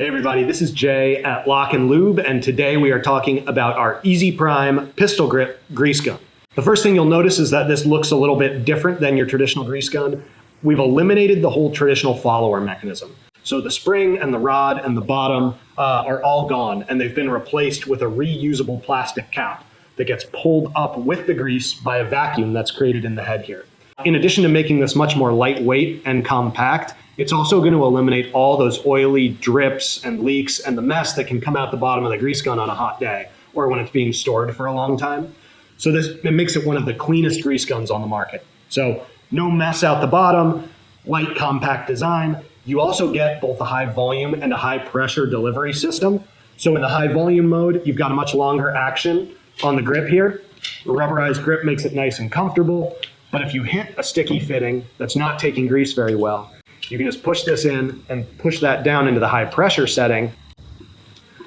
Hey everybody, this is Jay at LockNLube, and today we are talking about our Easy Prime pistol grip grease gun. The first thing you'll notice is that this looks a little bit different than your traditional grease gun. We've eliminated the whole traditional follower mechanism. So the spring and the rod and the bottom are all gone, and they've been replaced with a reusable plastic cap that gets pulled up with the grease by a vacuum that's created in the head here. In addition to making this much more lightweight and compact, it's also going to eliminate all those oily drips and leaks and the mess that can come out the bottom of the grease gun on a hot day or when it's being stored for a long time. So it makes it one of the cleanest grease guns on the market. So no mess out the bottom, light, compact design. You also get both a high volume and a high pressure delivery system. So in the high volume mode, you've got a much longer action on the grip here. The rubberized grip makes it nice and comfortable. But if you hit a sticky fitting that's not taking grease very well, you can just push this in and push that down into the high pressure setting.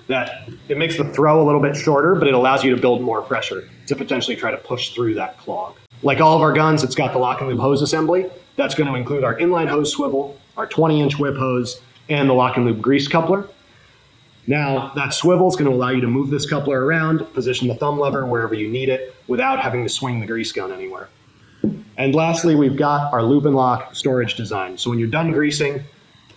That it makes the throw a little bit shorter, but it allows you to build more pressure to potentially try to push through that clog. Like all of our guns, it's got the LockNLube hose assembly. That's going to include our inline hose swivel, our 20-inch whip hose, and the LockNLube grease coupler. Now, that swivel is going to allow you to move this coupler around, position the thumb lever wherever you need it, without having to swing the grease gun anywhere. And lastly, we've got our loop and lock storage design. So when you're done greasing,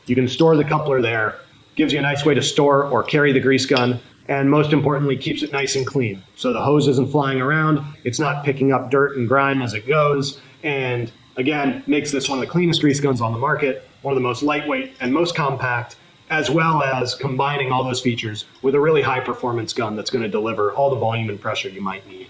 you can store the coupler there. Gives you a nice way to store or carry the grease gun. And most importantly, keeps it nice and clean. So the hose isn't flying around. It's not picking up dirt and grime as it goes. And again, makes this one of the cleanest grease guns on the market, one of the most lightweight and most compact, as well as combining all those features with a really high performance gun that's going to deliver all the volume and pressure you might need.